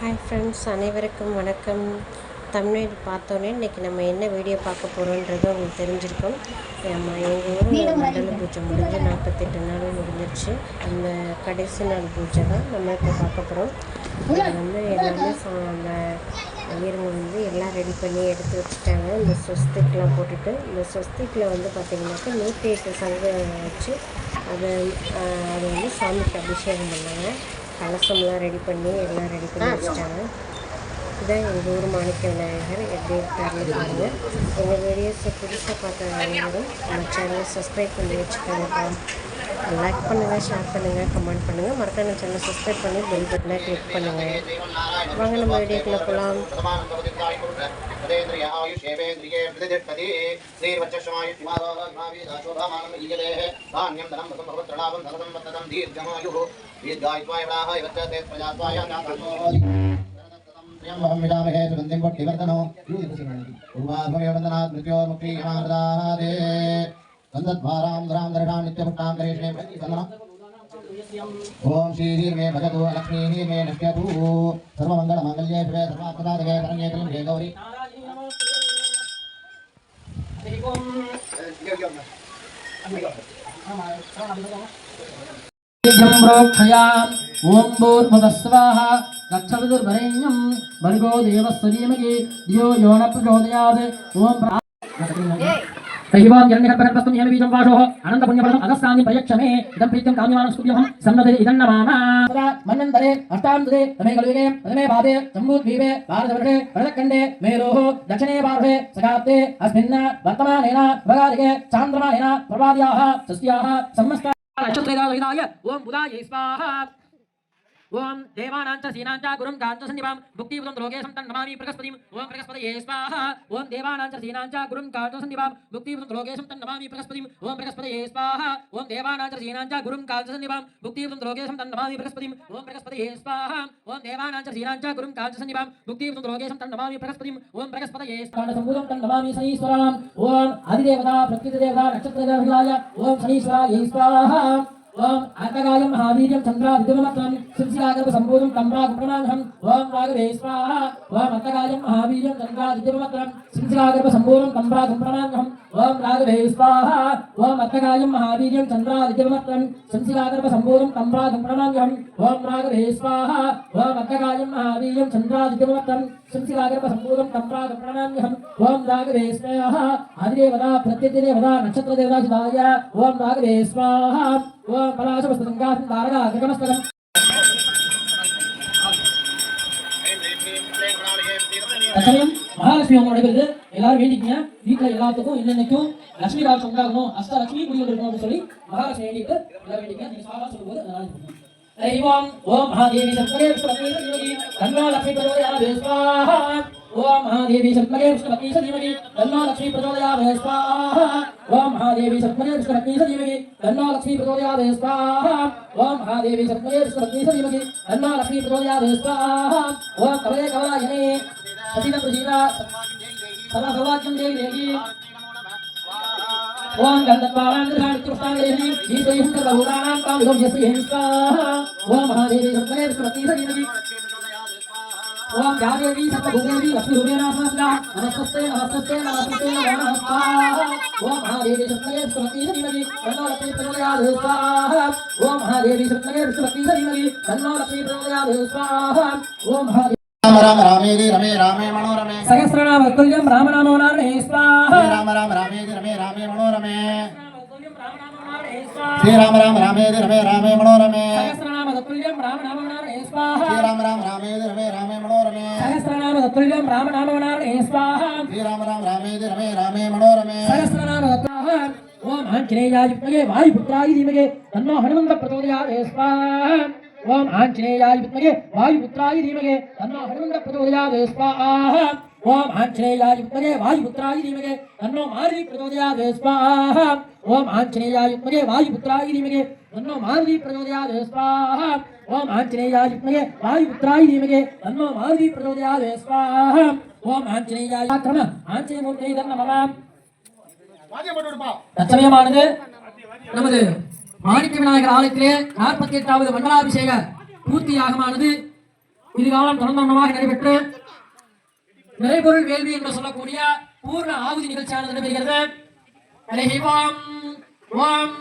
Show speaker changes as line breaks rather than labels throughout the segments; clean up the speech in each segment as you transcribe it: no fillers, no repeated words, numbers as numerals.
Hi friends, அனைவருக்கும் வணக்கம். தமிழ் பார்த்தோன்னே இன்றைக்கி நம்ம என்ன வீடியோ பார்க்க போகிறோன்றது உங்களுக்கு தெரிஞ்சிருக்கோம். நம்ம எங்கள் ஊர் மண்டல பூஜை முடிஞ்சு 48 நாள் முடிஞ்சிருச்சு. அந்த கடைசி நாள் பூஜை தான் நம்ம இப்போ பார்க்க போகிறோம். இது எல்லாமே அந்த ஐயருங்க எல்லாம் ரெடி பண்ணி எடுத்து வச்சுட்டாங்க. இந்த ஸ்வஸ்திக்லாம் போட்டுட்டு, இந்த ஸ்வஸ்திக்கில் பார்த்திங்கனாக்கா 108 சங்கம் வச்சு அதை சாமிக்கு அபிஷேகம் பண்ணாங்க. கலசம்லாம் ரெடி பண்ணி எல்லாம் ரெடி பண்ணி வச்சுட்டாங்க. இதான் எங்கள் ஊர் மாணிக்க விநாயகர் எப்படி இருக்காருன்னு பாருங்கள். எங்கள் வீடியோஸை புதுசாக பார்த்த அனைவரும் நம்ம சேனலை சப்ஸ்கிரைப் பண்ணி வச்சுக்கோங்கப்பா. லைக் பண்ணுங்கள், ஷேர் பண்ணுங்கள், கமெண்ட் பண்ணுங்கள். மறக்காம சேனலை சப்ஸ்கிரைப் பண்ணி பெல் பட்டனை கிளிக் பண்ணுங்கள். வாங்க நம்ம வீடியோக்குள்ளே போகலாம்.
ओम श्री मे भजतु लक्ष्मी मे नश्यतु सर्वमंगल मांगल्ये शिवे सर्वार्थसाधके शरण्ये त्र्यंबके गौरी ओम भूर्भुवः स्वाहा तत्सवितुर्वरेण्यं भर्गो देवस्य धीमहि धियो यो न प्रचोदयात् ओम तैवां यन्निकर्पकर्पस्तुं येन बीजं वाशोः अनन्तपुण्यफलम् अगस्तानि प्रयच्छमे इदं प्रीत्यं काम्यमानस्तुभ्यं सन्नते इदं नमामः मन्वन्तरे अष्टामदे तमे कलियुगे तमे पादे जम्बूद्वीपे भारतवर्षे भरतखण्डे मेरोः दक्षिणे पार्श्वे सखाब्दे अस्मिन् वर्तमानेन भगादिके चान्द्रमानेन प्रभाद्याः षष्ट्याः समस्त नक्षत्रेदाय ओम बुधाय स्वाहा ओम देवानांच सीनांच गुरुं कांच संदीपां भुक्तिपुतं लोकेशं तन्नमामि प्रकस्पतिं ओम प्रकस्पतये स्वाहा ओम देवानांच सीनांच गुरुं कांच संदीपां भुक्तिपुतं लोकेशं तन्नमामि प्रकस्पतिं ओम प्रकस्पतये स्वाहा ओम देवानांच सीनांच गुरुं कांच संदीपां भुक्तिपुतं लोकेशं तन्नमामि प्रकस्पतिं ओम प्रकस्पतये स्वाहा ओम देवानांच सीनांच गुरुं कांच संदीपां भुक्तिपुतं लोकेशं तन्नमामि प्रकस्पतिं ओम प्रकस्पतये स्वाहा संपूतं तन्नमामि शनीश्वरां ओम आदिदेवता प्रकृतिदेवता नक्षत्रदेवताय ओम शनीश्वराय स्वाहा ओम आत्मगायं महावीर्यं चन्द्रादित्यमत्रं सिंहसागरं संपूर्णं तम्रागुप्रणामहं ओम राघवे स्वाहा ओम आत्मगायं महावीर्यं चन्द्रादित्यमत्रं सिंहसागरं संपूर्णं तम्रागुप्रणामहं ओम राघवे स्वाहा ओम आत्मगायं महावीर्यं चन्द्रादित्यमत्रं सिंहसागरं संपूर्णं तम्रागुप्रणामहं ओम राघवे स्वाहा ओम आत्मगायं महावीर्यं चन्द्रादित्यमत्रं सिंहसागरं संपूर्णं तम्रागुप्रणामहं ओम राघवे स्वाहा आदिदेवता प्रत्यतिदेवता नक्षत्रदेवता शिवाय ओम राघवे स्वाहा ओम पलाशवस्तुंगासं तारका गगनस्तकं தச்சமயம் மகாலட்சுமி அம்மா நடைபெறுது. எல்லாரும் வேண்டிக்கங்க. வீட்டுல எல்லாத்துக்கும் இன்னைக்கும் லட்சுமி ராஜ் உண்டாகணும், அஷ்டலட்சுமி குடிகள் இருக்கணும் அப்படின்னு சொல்லி மகாலட்சுமி வேண்டிட்டு எல்லாரும் வேண்டிக்கங்க. நீங்க சாவா சொல்லும்போது அதனால दैवं ओम महादेवी सत्मगे विष्णुपत्नी सधीमहि तन्नो लक्ष्मी प्रचोदयात् स्वाहा ओम महादेवी सत्मगे विष्णुपत्नी सधीमहि तन्नो लक्ष्मी प्रचोदयात् स्वाहा ओम महादेवी सत्मगे विष्णुपत्नी सधीमहि तन्नो लक्ष्मी प्रचोदयात् स्वाहा ओम महादेवी सत्मगे विष्णुपत्नी सधीमहि तन्नो लक्ष्मी प्रचोदयात् स्वाहा ओम कवले कवलायने सतीना प्रसीदा सदा सौभाग्यं देवी देवी ओम गंधत्वारांध्रहाणित्युष्टांगेहि ईश्वरीं सर्वभूतानां कामिदं यस्येहि स्वाहा ओम महादेवी सत्मगे विष्णुपत्नी सधीमहि ओम या देवी सर्वभूतेषु लक्ष्मीरूपेण संस्थिता नमस्ते नमस्ते नमस्ते नमः स्वाहा ओम महादेवी सत्मगे विष्णुपत्नी सधीमहि तन्नो लक्ष्मी प्रचोदयात् स्वाहा ओम महादेवी सत्मगे विष्णुपत्नी सधीमहि तन्नो लक्ष्मी प्रचोदयात् स्वाहा ओम महादेवी राम रामेति रमे रामे मनोरमे सहस्रनाम तुल्यं रामनामोनार्णे स्वाहा राम रामेति रमे रामे मनोरमे श्री राम रामेति रमे रामे मनोरमे सहस्रनाम तुल्यं रामनामोनार्णे स्वाहा श्री राम रामेति रमे रामे मनोरमे सहस्रनाम तुल्यं रामनामोनार्णे स्वाहा श्री राम रामेति रमे रामे मनोरमे सहस्रनाम ओम आंजनेयाय विद्महे वायुपुत्राय धीमहि तन्नो हनुमन्त प्रचोदयात् स्वाहा ओम आंजनेयाय विद्महे वायुपुत्राय धीमहि तन्नो हनुमन्त प्रचोदयात् स्वाहा ओम आंजनेयाय विद्महे वायुपुत्राय धीमहि तन्नो मारुति प्रचोदयात् स्वाहा ओम आंजनेयाय विद्महे वायुपुत्राय धीमहि तन्नो मारुति प्रचोदयात् स्वाहा ओम आंजनेयाय विद्महे वायुपुत्राय धीमहि तन्नो मारुति प्रचोदयात् स्वाहा ओम आंजनेयाय क्रम आंजनेयमूर्तये नमः தற்சமயமானது நமது மாணிக்க விநாயகர் ஆலயத்திலே 48வது மண்டலாபிஷேக பூர்த்தி யாகமானது இதுகாலம் தொடர்ந்தவனமாக நடைபெற்று நிறைபொருள் வேள்வி என்று சொல்லக்கூடிய பூர்ண ஆகுதி நிகழ்ச்சியானது நடைபெறுகிறது. ஹரிஹிவாம் ஓம்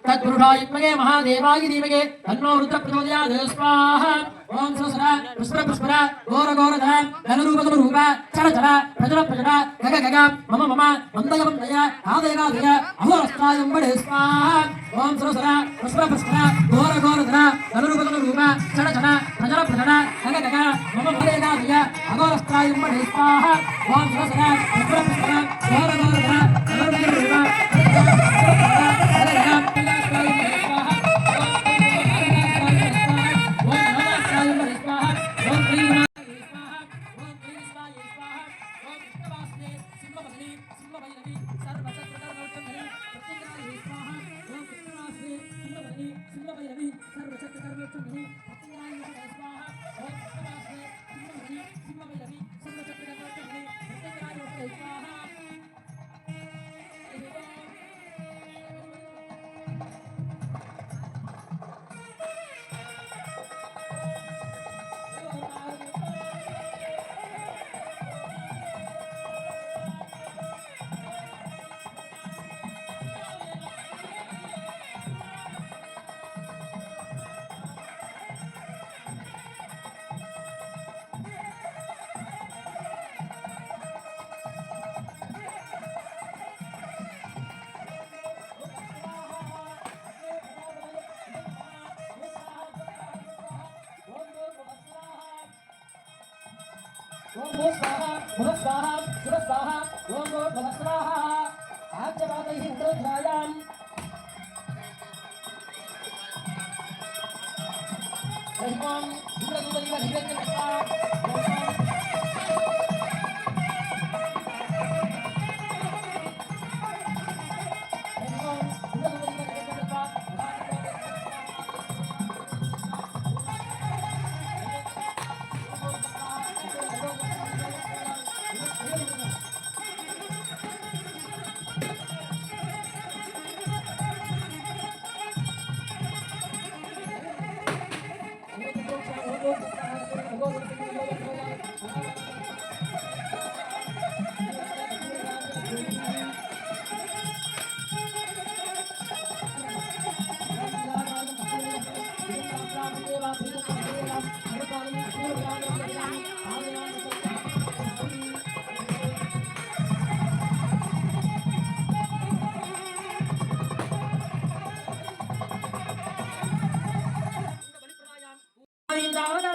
तत्पुरुषाय विद्महे महादेवाय धीमहि तन्नो रुद्रः प्रचोदयात् स्वाहा ओम सरसरा पुष्पर पुष्पर घोर घोरधर घनरूप घनरूप चर चर प्रजर प्रजर गग गग मम मम वन्दय वन्दय आदय आदय अहोरस्त्राय वंबडे स्वाहा ओम सरसरा पुष्पर पुष्पर घोर घोरधर घनरूप घनरूप चर चर प्रजर प्रजर गग गग मम आदय आदय अहोरस्त्राय वंबडे स्वाहा ओम सरसरा पुष्पर पुष्पर घोर घोरधर घनरूप घनरूप ओम भूः स्वाहा भुवः स्वाहा सुरः स्वाहा ओम भूर्भुवः स्वाहा आज्यपातैः उग्रध्यायाम् ओम इंद्रदूतमिव निवेद्यं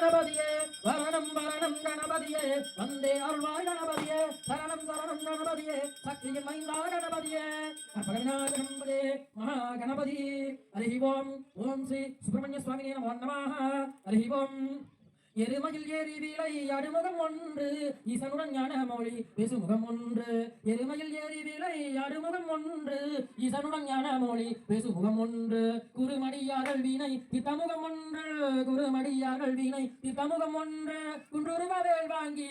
गणपतिये वरणं वरणं गणपतिये वन्दे अरुणाय गणपतिये शरणं शरणं गणपतिये शक्तिये महिमा गणपतिये गणपतिनाथगणपते महागणपति हरिः ओम श्री सुब्रह्मण्य स्वामिने नमो नमः हरिः ओम எருமையில் ஏறி வீளை அடுமுகம் ஒன்று ஈசனுடன் ஞான மொழி பேசுமுகம் ஒன்று எருமையில் ஏறி வீளை அடுமுகம் ஒன்று ஈசனுடன் ஞான மொழி பேசுமுகம் ஒன்று குருமடியார்கள் வீணை தித்தமுகம் ஒன்று குருமடியார்கள் வீணை தித்தமுகம் ஒன்று குன்றுருவவேல் வாங்கி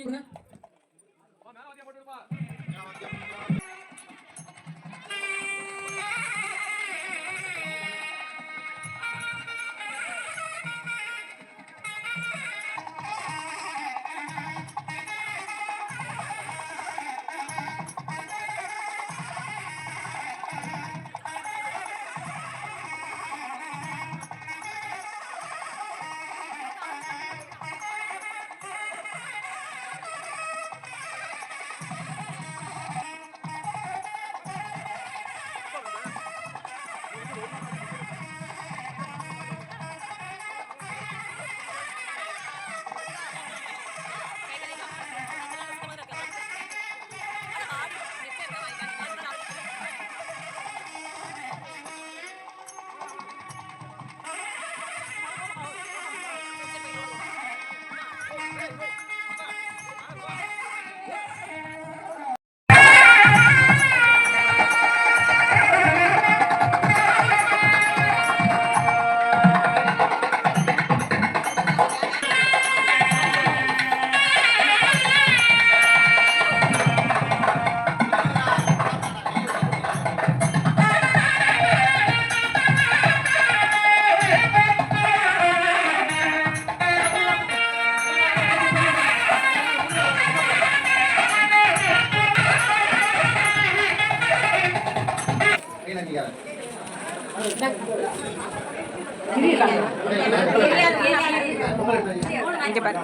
இங்க பாரு.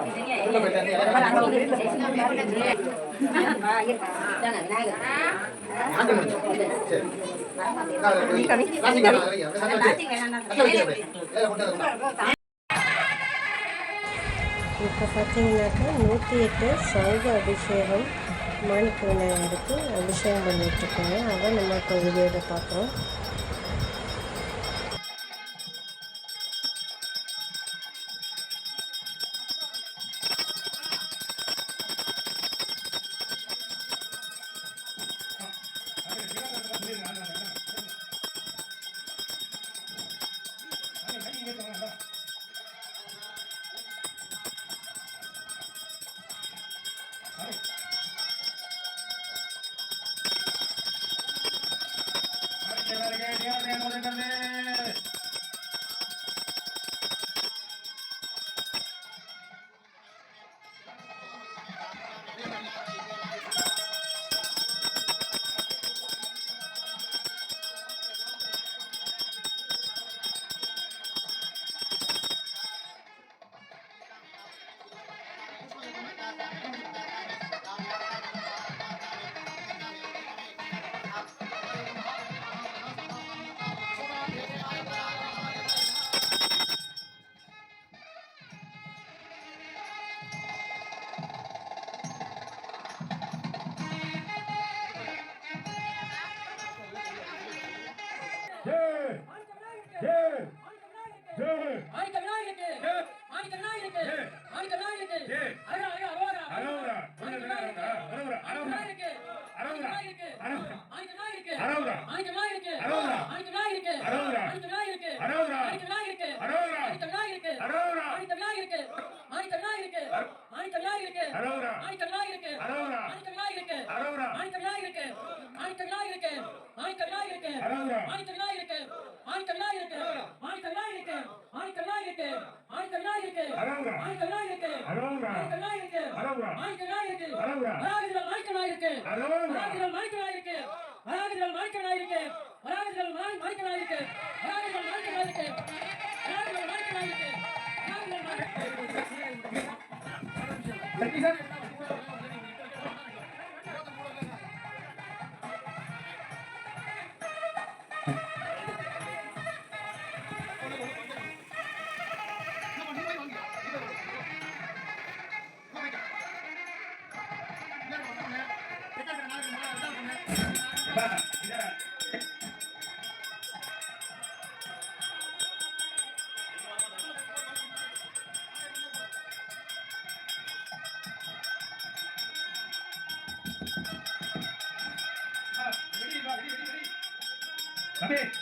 இப்போ பார்த்தீங்கன்னாக்கா 108 சங்க அபிஷேகம் மாணிக்க விநாயகருக்கு அபிஷேகம் பண்ணிகிட்ருக்காங்க. அதான் நம்ம இப்போ வீடியோவில் பார்க்குறோம்.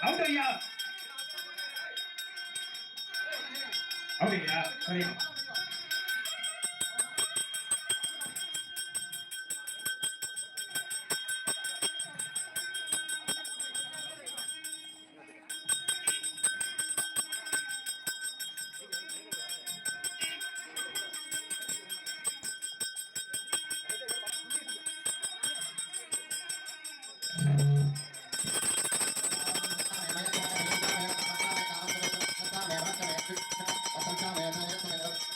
அப்படியா? சரி.
Thank you.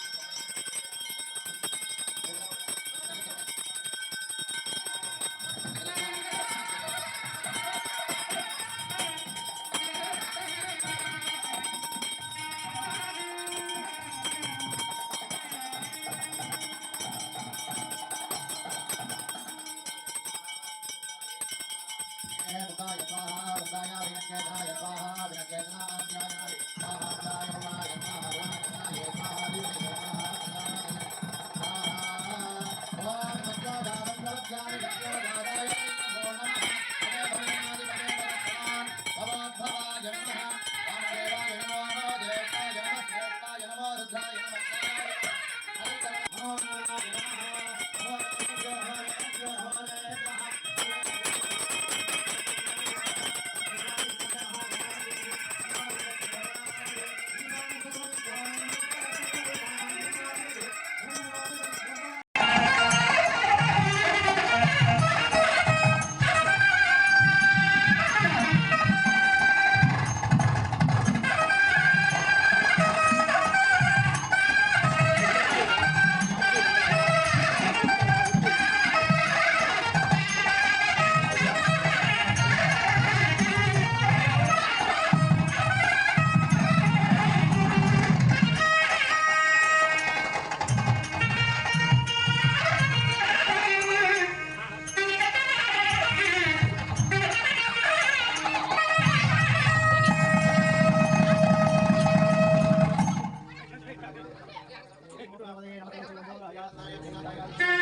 ॐ